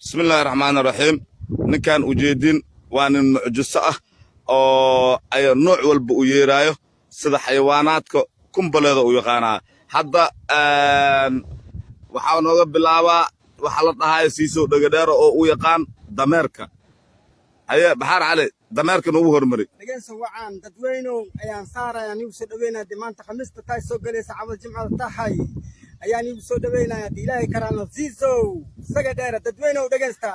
بسم الله الرحمن الرحيم نكان وجيدين وان معجزة oo ay nooc walba u yeerayo sida xayawaanaadka kumbalada u yaqaana hadda waxa nooga bilaabaa waxa la dhahay siiso dhagadheer oo u yaqaan dameerka haya baxar cali dameerka ugu hormari dhageyso waxaan dadweyno ayaan saaraya nigu soo dhaweynaa maanta khamiista taay soo galaysa cabal jimcada tahay ayaan nigu soo dhaweynaa ilaahay karaano siiso isaga dheer dadweyno dhageysta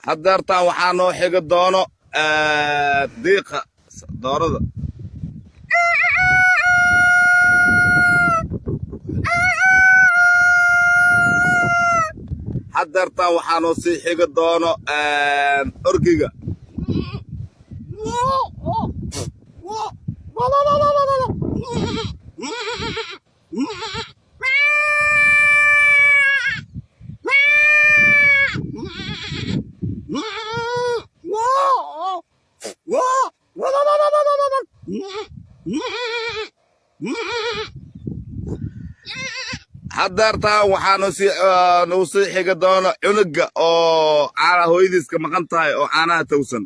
haddeertaan waxaa noo xiga doono diiqa doorada haddeertaan waxaa noo sii xiga doono orgiga haddeertaan waxaa noo sii xiga doono cunuga oo caana hooyadiis ka maqan tahay oo caanaha towsan